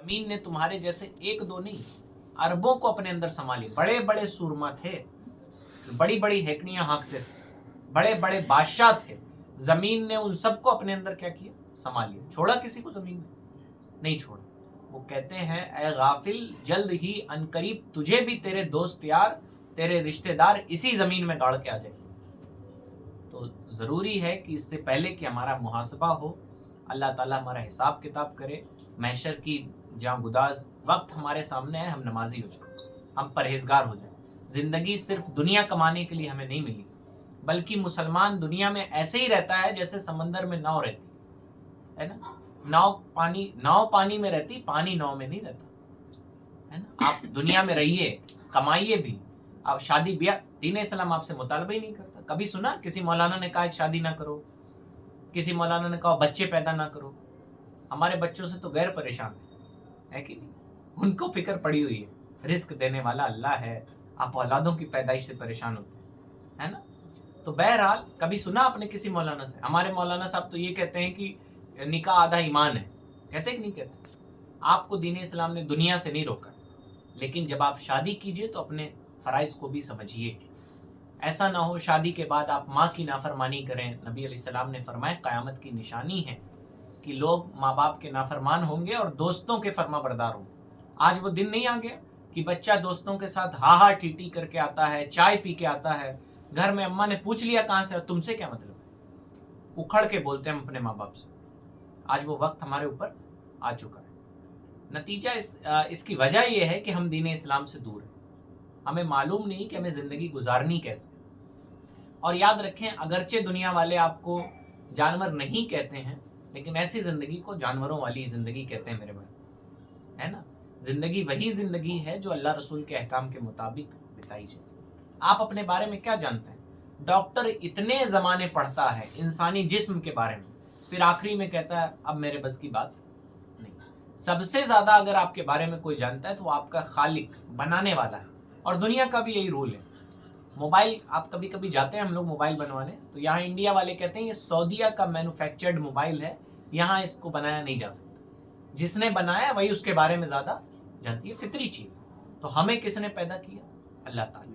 زمین نے تمہارے جیسے ایک دو نہیں اربوں کو اپنے اندر سنبھالی. بڑے بڑے سورما تھے, بڑی بڑی ہیکنیاں ہانکتے تھے, بڑے بڑے بادشاہ تھے. زمین نے ان سب کو اپنے اندر کیا کیا؟ سنبھال لیا. چھوڑا کسی کو زمین نے؟ نہیں چھوڑا. وہ کہتے ہیں اے غافل, جلد ہی عنقریب تجھے بھی تیرے دوست یار, تیرے رشتہ دار اسی زمین میں گاڑ کے آ جائے. تو ضروری ہے کہ اس سے پہلے کہ ہمارا محاسبہ ہو, اللہ تعالیٰ ہمارا حساب کتاب کرے, محشر کی جہاں گداز وقت ہمارے سامنے ہے, ہم نمازی ہو جائیں, ہم پرہیزگار ہو جائیں. زندگی صرف دنیا کمانے کے لیے ہمیں نہیں ملی, بلکہ مسلمان دنیا میں ایسے ہی رہتا ہے جیسے سمندر میں ناؤ رہتی ہے نا. ناؤ پانی میں رہتی, پانی ناؤ میں نہیں رہتا ہے نا. آپ دنیا میں رہیے, کمائیے بھی. آپ شادی بیاہ, دین اسلام آپ سے مطالبہ ہی نہیں کرتا. کبھی سنا کسی مولانا نے کہا شادی نہ کرو, کسی مولانا نے کہا بچے پیدا نہ کرو؟ ہمارے بچوں سے تو غیر پریشان ہے کہ نہیں؟ ان کو فکر پڑی ہوئی ہے, رزق دینے والا اللہ ہے, آپ اولادوں کی پیدائش سے پریشان ہوتے ہیں نا. تو بہرحال کبھی سنا آپ نے کسی مولانا سے؟ ہمارے مولانا صاحب تو یہ کہتے ہیں کہ نکاح آدھا ایمان ہے. کہتے کہ نہیں کہتے؟ آپ کو دین اسلام نے دنیا سے نہیں روکا, لیکن جب آپ شادی کیجئے تو اپنے فرائض کو بھی سمجھیے. ایسا نہ ہو شادی کے بعد آپ ماں کی نافرمانی کریں. نبی علیہ السلام نے فرمایا قیامت کی نشانی ہے کہ لوگ ماں باپ کے نافرمان ہوں گے اور دوستوں کے فرما بردار ہوں گے. آج وہ دن نہیں آ گیا کہ بچہ دوستوں کے ساتھ ہا ہا ٹی ٹی کر کے آتا ہے, چائے پی کے آتا ہے, گھر میں اماں نے پوچھ لیا کہاں سے, تم سے کیا مطلب ہے, اکھڑ کے بولتے ہیں ہم اپنے ماں باپ سے. آج وہ وقت ہمارے اوپر آ چکا ہے. نتیجہ اس کی وجہ یہ ہے کہ ہم دین اسلام سے دور ہیں. ہمیں معلوم نہیں کہ ہمیں زندگی گزارنی کیسے. اور یاد رکھیں, اگرچہ دنیا والے آپ کو جانور نہیں کہتے ہیں, لیکن ایسی زندگی کو جانوروں والی زندگی کہتے ہیں میرے بھائی, ہے نا. زندگی وہی زندگی ہے جو اللہ رسول کے احکام کے مطابق بتائی جائے. آپ اپنے بارے میں کیا جانتے ہیں؟ ڈاکٹر اتنے زمانے پڑھتا ہے انسانی جسم کے بارے میں, پھر آخری میں کہتا ہے اب میرے بس کی بات نہیں. سب سے زیادہ اگر آپ کے بارے میں کوئی جانتا ہے تو آپ کا خالق, بنانے والا ہے. اور دنیا کا بھی یہی رول ہے. موبائل آپ کبھی کبھی جاتے ہیں ہم لوگ موبائل بنوانے, تو یہاں انڈیا والے کہتے ہیں یہ سعودیہ کا مینوفیکچرڈ موبائل ہے, یہاں اس کو بنایا نہیں جا سکتا. جس نے بنایا وہی اس کے بارے میں زیادہ جانتی ہے, فطری چیز. تو ہمیں کس نے پیدا کیا؟ اللہ تعالیٰ.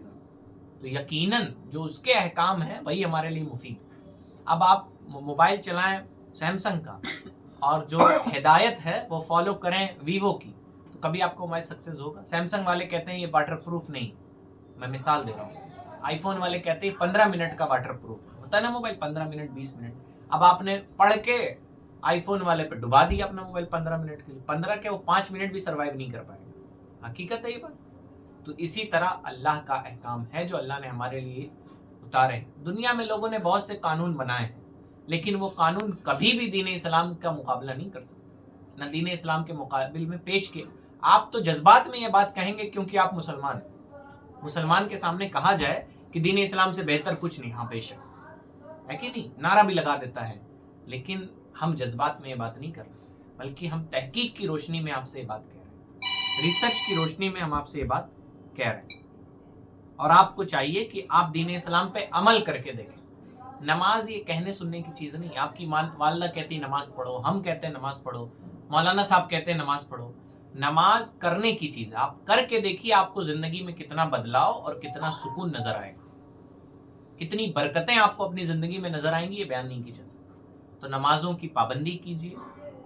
تو یقیناً جو اس کے احکام ہیں وہی ہمارے لیے مفید. اب آپ موبائل چلائیں سیمسنگ کا, اور جو ہدایت ہے وہ فالو کریں ویوو کی, تو کبھی آپ کو موبائل سکسیز ہوگا؟ سیمسنگ والے کہتے ہیں یہ واٹر پروف نہیں, میں مثال دے رہا ہوں. آئی فون والے کہتے ہیں 15 منٹ کا واٹر پروف ہوتا ہے نا موبائل, 15 منٹ 20 منٹ. اب آپ نے پڑھ کے آئی فون والے پہ ڈبا دیا اپنا موبائل 15 منٹ کے لیے. 15 کیا, وہ 5 منٹ بھی سروائیو نہیں کر پائے گا. حقیقت ہے یہ بات. تو اسی طرح اللہ کا احکام ہے جو اللہ نے ہمارے لیے اتارے ہیں. دنیا میں لوگوں نے بہت سے قانون بنائے ہیں, لیکن وہ قانون کبھی بھی دین اسلام کا مقابلہ نہیں کر سکتے, نہ دین اسلام کے مقابل میں پیش کیے. آپ تو جذبات میں یہ بات کہیں گے کیونکہ آپ مسلمان ہیں. مسلمان کے سامنے کہا جائے کہ دین اسلام سے بہتر کچھ نہیں, ہاں بے شک ہے کہ نہیں, نعرہ بھی لگا دیتا ہے. لیکن ہم جذبات میں یہ بات نہیں کر رہے, بلکہ ہم تحقیق کی روشنی میں آپ سے یہ بات کہہ رہے ہیں, ریسرچ کی روشنی میں ہم آپ سے یہ بات کہہ رہے ہیں. اور آپ کو چاہیے کہ آپ دین اسلام پہ عمل کر کے دیکھیں. نماز یہ کہنے سننے کی چیز نہیں. آپ کی والدہ کہتی نماز پڑھو, ہم کہتے ہیں نماز پڑھو, مولانا صاحب کہتے ہیں نماز پڑھو. نماز کرنے کی چیز ہے. آپ کر کے دیکھیے آپ کو زندگی میں کتنا بدلاؤ اور کتنا سکون نظر آئے گا, کتنی برکتیں آپ کو اپنی زندگی میں نظر آئیں گی, یہ بیان نہیں کی جا سکتی. تو نمازوں کی پابندی کیجیے.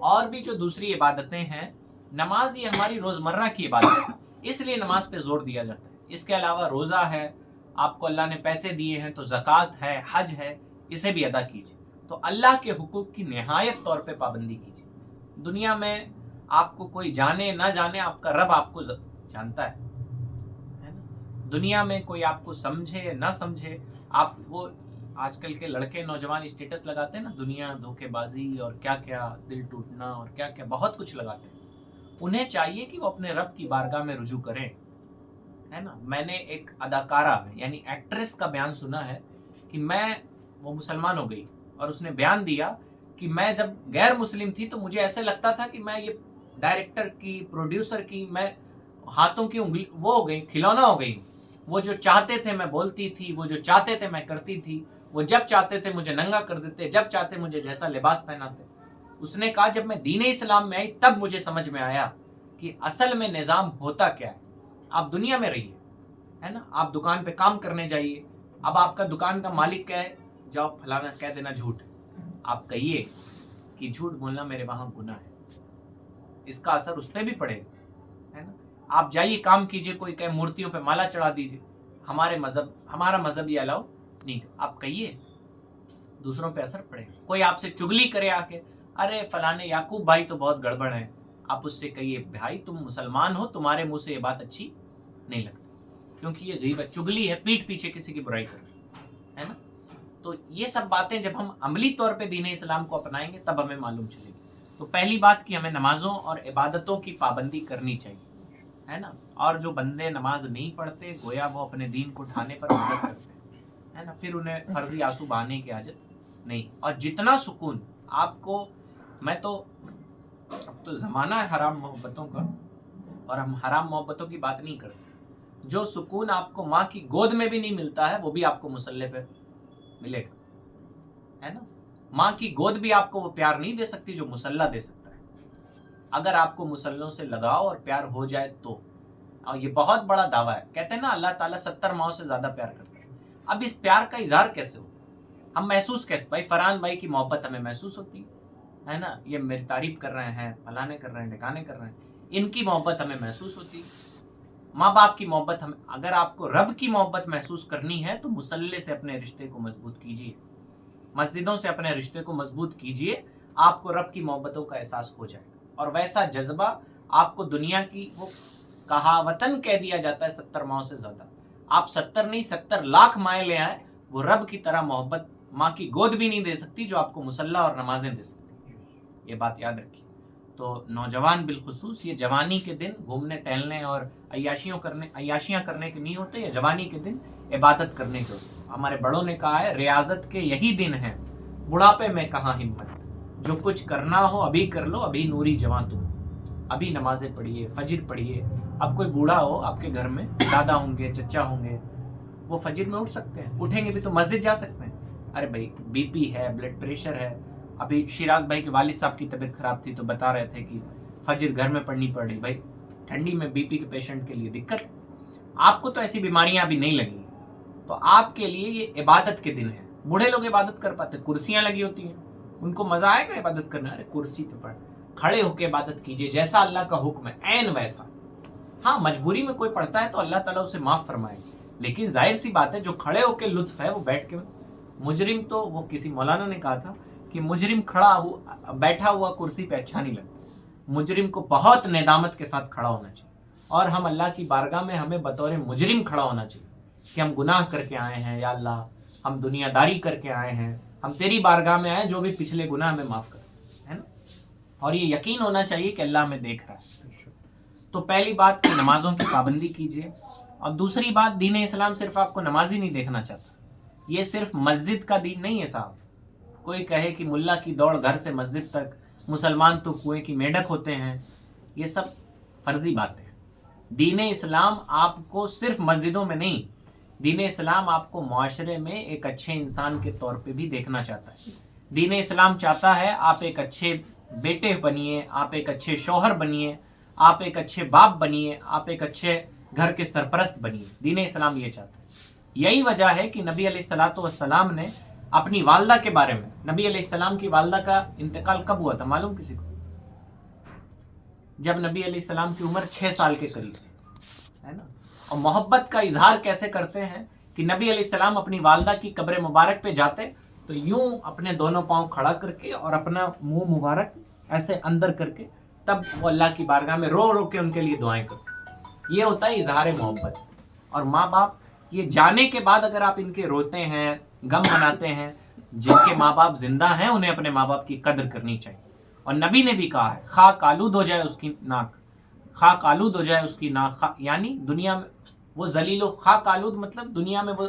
اور بھی جو دوسری عبادتیں ہیں, نماز یہ ہماری روزمرہ کی عبادت ہے, اس لیے نماز پہ زور دیا جاتا ہے. اس کے علاوہ روزہ ہے, آپ کو اللہ نے پیسے دیے ہیں تو زکوٰۃ ہے, حج ہے, اسے بھی ادا کیجیے. تو اللہ کے حقوق کی نہایت طور پہ پابندی کیجیے. دنیا میں آپ کو کوئی جانے نہ جانے, آپ کا رب آپ کو جانتا ہے. دنیا میں کوئی آپ کو سمجھے نہ سمجھے, آپ وہ آج کل کے لڑکے نوجوان اسٹیٹس لگاتے ہیں نا, دنیا دھوکے بازی اور کیا کیا, دل ٹوٹنا اور کیا کیا, بہت کچھ لگاتے ہیں. انہیں چاہیے کہ وہ اپنے رب کی بارگاہ میں رجوع کریں, ہے نا. میں نے ایک اداکارہ یعنی ایکٹریس کا بیان سنا ہے کہ وہ مسلمان ہو گئی, اور اس نے بیان دیا کہ میں جب غیر مسلم تھی تو مجھے ایسے لگتا تھا کہ میں یہ ڈائریکٹر کی, پروڈیوسر کی, میں ہاتھوں کی انگلی وہ ہو گئی, کھلونا ہو گئی. وہ جو چاہتے تھے میں بولتی تھی, وہ جو چاہتے تھے میں کرتی تھی, وہ جب چاہتے تھے مجھے ننگا کر دیتے, جب چاہتے مجھے جیسا لباس پہناتے. اس نے کہا جب میں دین اسلام میں آئی تب مجھے سمجھ میں آیا کہ कि असल में निज़ाम होता क्या है। आप दुनिया में रहिए, है ना, आप दुकान पे काम करने जाइए, अब आपका दुकान का मालिक कहे जाओ फलाना कह देना झूठ, आप कहिए कि झूठ बोलना मेरे वहां गुनाह है, इसका असर उस पर भी पड़ेगा, है ना। आप जाइए काम कीजिए, कोई कहे मूर्तियों पे माला चढ़ा दीजिए, हमारा मजहब ये अलाउ नहीं, आप कहिए, दूसरों पे असर पड़ेगा। कोई आपसे चुगली करे आके, अरे फलाने याकूब भाई तो बहुत गड़बड़ है, आप उससे कहिए भाई तुम मुसलमान हो, तुम्हारे मुंह से ये बात अच्छी नहीं लगती, क्योंकि ये गीबत चुगली है, पीठ पीछे किसी की बुराई करना, है ना। तो ये सब बातें जब हम अमली तौर पे दीन इस्लाम को अपनाएंगे तब हमें मालूम चलेगी। तो पहली बात कि हमें नमाजों और इबादतों की पाबंदी करनी चाहिए, है ना। और जो बंदे नमाज नहीं पढ़ते, गोया वो अपने दीन को उठाने पर मदद करते हैं, है ना, फिर उन्हें फर्जी आंसू बहाने की आदत नहीं। और जितना सुकून आपको, मैं तो अब तो जमाना है हराम मोहब्बतों का, और हम हराम मोहब्बतों की बात नहीं करते, जो सुकून आपको माँ की गोद में भी नहीं मिलता है वो भी आपको मुसल्ले पे मिलेगा, है ना। माँ की गोद भी आपको वो प्यार नहीं दे सकती जो मुसल्ला दे सकता है। अगर आपको मुसल्लों से लगाव और प्यार हो जाए तो, और ये बहुत बड़ा दावा है, कहते हैं ना अल्लाह ताला 70 माओं से ज्यादा प्यार करता है। अब इस प्यार का इजहार कैसे हो, हम महसूस कैसे, भाई फरहान भाई की मोहब्बत हमें महसूस होती है ना, ये मेरी तारीफ कर रहे हैं, फलाने कर रहे हैं, ढिकाने कर रहे हैं, इनकी मोहब्बत हमें महसूस होती है। माँ बाप की मोहब्बत हमें, अगर आपको रब की मोहब्बत महसूस करनी है तो मुसल्ले से अपने रिश्ते को मजबूत कीजिए, मस्जिदों से अपने रिश्ते को मजबूत कीजिए, आपको रब की मोहब्बतों का एहसास हो जाएगा। और वैसा जज्बा आपको दुनिया की, वो कहावतन कह दिया जाता है 70 माओं से ज्यादा, आप 70 नहीं 70 लाख माएँ ले आए, वो रब की तरह मोहब्बत माँ की गोद भी नहीं दे सकती जो आपको मुसल्ला और नमाजें दे सकती है। ये बात याद रखिए। तो नौजवान बिलखुसूस ये जवानी के दिन घूमने टहलने और अय्याशियां करने के नहीं होते, ये जवानी के दिन इबादत करने के होते। हमारे बड़ों ने कहा है रियाजत के यही दिन हैं, बुढ़ापे में कहाँ हिम्मत, जो कुछ करना हो अभी कर लो, अभी नूरी जवां तुम, अभी नमाजें पढ़िए, फजर पढ़िए। अब कोई बूढ़ा हो आपके घर में, दादा होंगे, चचा होंगे, वो फजर में उठ सकते हैं, उठेंगे भी तो मस्जिद जा सकते हैं। अरे भाई बीपी है, ब्लड प्रेशर है, अभी शिराज भाई के वालिद साहब की तबीयत खराब थी तो बता रहे थे कि फजर घर में पढ़नी पड़ रही, भाई ठंडी में बीपी के पेशेंट के लिए दिक्कत। आपको तो ऐसी बीमारियां अभी नहीं लगी, तो आपके लिए ये इबादत के दिन है। बूढ़े लोग इबादत कर पाते, कुर्सियां लगी होती हैं, उनको मजा आएगा इबादत करने, अरे कुर्सी पे पढ़, खड़े होकर इबादत कीजिए जैसा अल्लाह का हुक्म है, ऐन वैसा। हाँ मजबूरी में कोई पढ़ता है तो अल्लाह ताला उसे माफ फरमाए, लेकिन जाहिर सी बात है जो खड़े होकर लुत्फ है वो बैठ के, मुजरिम तो, वो किसी मौलाना ने कहा था कि मुजरिम बैठा हुआ कुर्सी पे अच्छा नहीं लगता, मुजरिम को बहुत नेदामत के साथ खड़ा होना चाहिए। और हम अल्लाह की बारगाह में हमें बतौर मुजरिम खड़ा होना चाहिए कि हम गुनाह करके आए हैं, या अल्लाह हम दुनियादारी करके आए हैं, हम तेरी बारगाह में आए, जो भी पिछले गुनाह हमें माफ कर, है ना। और ये यकीन होना चाहिए कि अल्लाह हमें देख रहा है। तो पहली बात कि नमाजों की पाबंदी कीजिए। और दूसरी बात, दीन इस्लाम सिर्फ आपको नमाज ही नहीं देखना चाहता, ये सिर्फ मस्जिद का दीन नहीं है साहब। कोई कहे कि मुल्ला की दौड़ घर से मस्जिद तक, मुसलमान तो कुएं की मेंढक होते हैं, ये सब फर्जी बातें हैं। दीन इस्लाम आपको सिर्फ मस्जिदों में नहीं, दीन इस्लाम आपको मुआशरे में एक अच्छे इंसान के तौर पे भी देखना चाहता है। दीन इस्लाम चाहता है आप एक अच्छे बेटे बनिए, आप एक अच्छे शौहर बनिए, आप एक अच्छे बाप बनिए, आप एक अच्छे घर के सरपरस्त बनिए। दीन इस्लाम ये चाहता है। यही वजह है कि नबी अलैहिस्सलातु वस्सलाम ने अपनी वालदा के बारे में, नबी अलैहिस्सलाम की वालदा का इंतकाल कब हुआ था मालूम किसी को? जब नबी अलैहिस्सलाम की उम्र 6 साल के करीब है ना। और मोहब्बत का इजहार कैसे करते हैं कि नबी अलैहिस्सलाम अपनी वालदा की कब्र मुबारक पे जाते तो यूं अपने दोनों पांव खड़ा करके और अपना मुंह मुबारक ऐसे अंदर करके, तब वो अल्लाह की बारगाह में रो रो के उनके लिए दुआएं करते। ये होता है इजहार मोहब्बत। और माँ बाप ये जाने के बाद अगर आप इनके रोते हैं, गम मनाते हैं, जिनके माँ बाप जिंदा हैं उन्हें अपने माँ बाप की कदर करनी चाहिए। और नबी ने भी कहा है खाक आलूद हो जाए उसकी नाक, खाक आलूद हो जाए उसकी नाक, यानी दुनिया में वो जलील, खाक आलूद मतलब दुनिया में वो,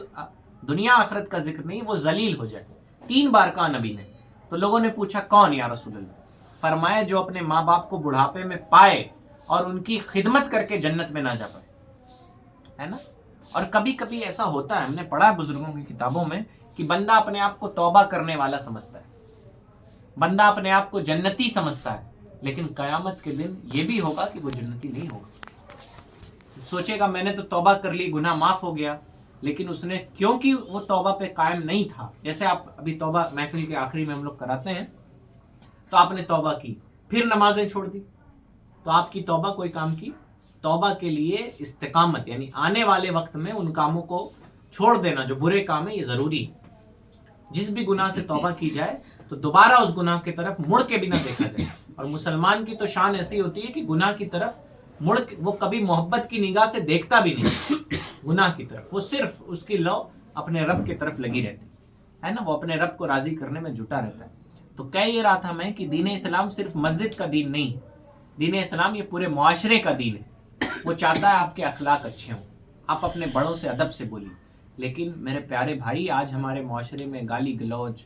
दुनिया आखिरत का जिक्र नहीं, वो जलील हो जाए। 3 बार कहा नबी ने। तो लोगों ने पूछा कौन या रसूलल्लाह? फरमाया जो अपने माँ बाप को बुढ़ापे में पाए और उनकी खिदमत करके जन्नत में ना जा पाए, है ना। और कभी कभी ऐसा होता है, हमने पढ़ा है बुजुर्गों की किताबों में, कि बंदा अपने आप को तौबा करने वाला समझता है, बंदा अपने आप को जन्नती समझता है, लेकिन क़यामत के दिन ये भी होगा कि वो जन्नती नहीं होगा। सोचेगा मैंने तो तौबा कर ली, गुनाह माफ हो गया, लेकिन उसने क्योंकि वो तौबा पे कायम नहीं था। जैसे आप अभी तौबा महफिल के आखिरी में हम लोग कराते हैं, तो आपने तौबा की, फिर नमाजें छोड़ दी, तो आपकी तौबा कोई काम की? तौबा के लिए इस्तिकामत, यानी आने वाले वक्त में उन कामों को छोड़ देना जो बुरे काम है, ये जरूरी है। जिस भी गुनाह से तौबा की जाए तो दोबारा उस गुनाह की तरफ मुड़ के भी ना देखा जाए। और मुसलमान की तो शान ऐसी होती है कि गुनाह की तरफ मुड़ के वो कभी मोहब्बत की निगाह से देखता भी नहीं गुनाह की तरफ, वो सिर्फ उसकी लौ अपने रब की तरफ लगी रहती है ना, वो अपने रब को राजी करने में जुटा रहता है। तो कह ये रहा था मैं कि दीन इस्लाम सिर्फ मस्जिद का दीन नहीं है, दीन इस्लाम ये पूरे मुआशरे का दीन है। वो चाहता है आपके अखलाक अच्छे हों, आप अपने बड़ों से अदब से बोलिए। लेकिन मेरे प्यारे भाई, आज हमारे मुआशरे में गाली गलौज,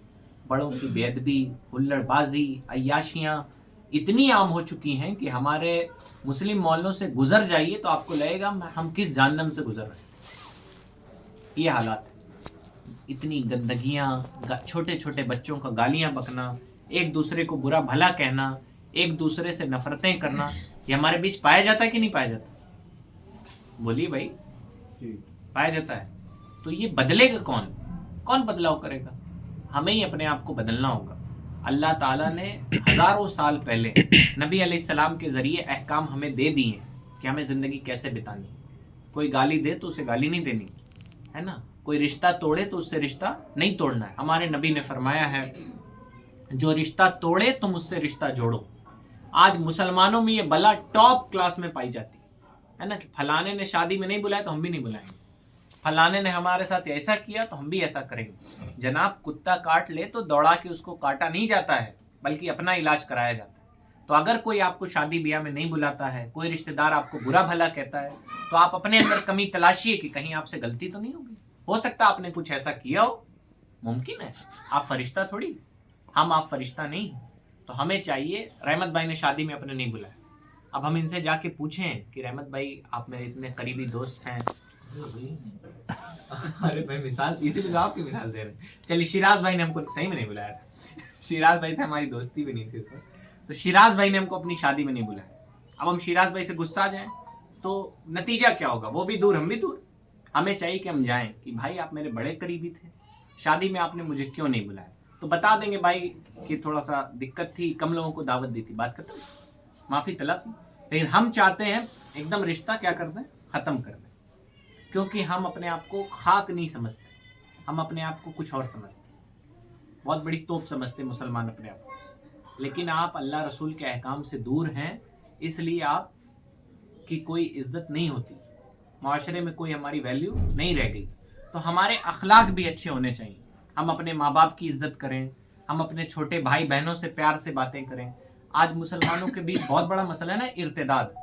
बड़ों की बेअदबी, हुल्लड़बाजी, अय्याशियाँ इतनी आम हो चुकी हैं कि हमारे मुस्लिम मोहल्लों से गुजर जाइए तो आपको लगेगा हम किस जहन्नम से गुजर रहे हैं। ये हालात है, इतनी गंदगियाँ, छोटे छोटे बच्चों का गालियाँ बकना, एक दूसरे को बुरा भला कहना, एक दूसरे से नफरतें करना, ये हमारे बीच पाया जाता है कि नहीं पाया जाता? बोलिए भाई, पाया जाता है। तो ये बदलेगा कौन? कौन बदलाव करेगा? हमें ही अपने आप को बदलना होगा। अल्लाह ताला ने हजारों साल पहले नबी अलैहिस्सलाम के जरिए अहकाम हमें दे दिए हैं कि हमें ज़िंदगी कैसे बितानी। कोई गाली दे तो उसे गाली नहीं देनी है ना, कोई रिश्ता तोड़े तो उससे रिश्ता नहीं तोड़ना है। हमारे नबी ने फरमाया है, जो रिश्ता तोड़े तुम उससे रिश्ता जोड़ो। आज मुसलमानों में ये बला टॉप क्लास में पाई जाती है ना, कि फलाने ने शादी में नहीं बुलाया तो हम भी नहीं बुलाएंगे, फलाने ने हमारे साथ ऐसा किया तो हम भी ऐसा करेंगे। जनाब, कुत्ता काट ले तो दौड़ा के उसको काटा नहीं जाता है, बल्कि अपना इलाज कराया जाता है। तो अगर कोई आपको शादी ब्याह में नहीं बुलाता है, कोई रिश्तेदार आपको बुरा भला कहता है, तो आप अपने अंदर कमी तलाशिए कि कहीं आपसे गलती तो नहीं होगी। हो सकता है आपने कुछ ऐसा किया हो, मुमकिन है, आप फरिश्ता थोड़ी, आप फरिश्ता नहीं। तो हमें चाहिए, रहमत भाई ने शादी में अपने नहीं बुलाया, अब हम इनसे जाके पूछें कि रहमत भाई आप मेरे इतने करीबी दोस्त हैं। अरे भाई मिसाल इसीलिए आपकी मिसाल दे रहे हैं। चलिए, शिराज भाई ने हमको सही में नहीं बुलाया था, शिराज भाई से हमारी दोस्ती भी नहीं थी उसमें, तो शिराज भाई ने हमको अपनी शादी में नहीं बुलाया। अब हम शिराज भाई से गुस्सा आ जाएं तो नतीजा क्या होगा? वो भी दूर, हम भी दूर। हमें चाहिए कि हम जाएं कि भाई आप मेरे बड़े करीबी थे, शादी में आपने मुझे क्यों नहीं बुलाया? तो बता देंगे भाई कि थोड़ा सा दिक्कत थी, कम लोगों को दावत दी थी, बात खत्म, माफ़ी तलाफी। लेकिन हम चाहते हैं एकदम रिश्ता क्या कर दें, ख़त्म कर दें, क्योंकि हम अपने आप को खाक नहीं समझते, हम अपने आप को कुछ और समझते, बहुत बड़ी तोप समझते मुसलमान अपने आप को। लेकिन आप अल्लाह रसूल के अहकाम से दूर हैं, इसलिए आप की कोई इज्जत नहीं होती, माशरे में कोई हमारी वैल्यू नहीं रह गई। तो हमारे अखलाक भी अच्छे होने चाहिए, हम अपने माँ बाप की इज्जत करें, हम अपने छोटे भाई बहनों से प्यार से बातें करें। आज मुसलमानों के बीच बहुत बड़ा मसला है ना, इर्तिदाद।